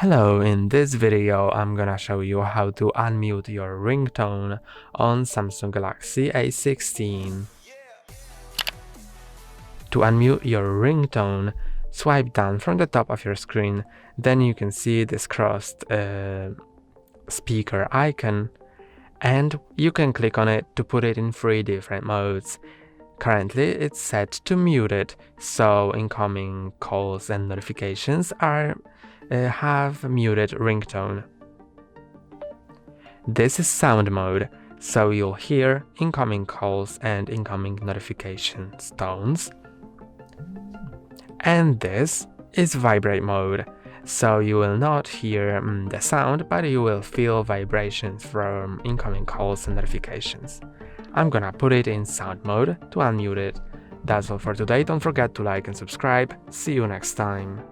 Hello, in this video I'm gonna show you how to unmute your ringtone on Samsung Galaxy A16. To unmute your ringtone, swipe down from the top of your screen, then you can see this crossed speaker icon, and you can click on it to put it in 3 different modes. Currently it's set to muted, so incoming calls and notifications have muted ringtone. This is sound mode, so you'll hear incoming calls and incoming notifications tones. And this is vibrate mode, so you will not hear the sound, but you will feel vibrations from incoming calls and notifications. I'm gonna put it in sound mode to unmute it. That's all for today. Don't forget to like and subscribe. See you next time.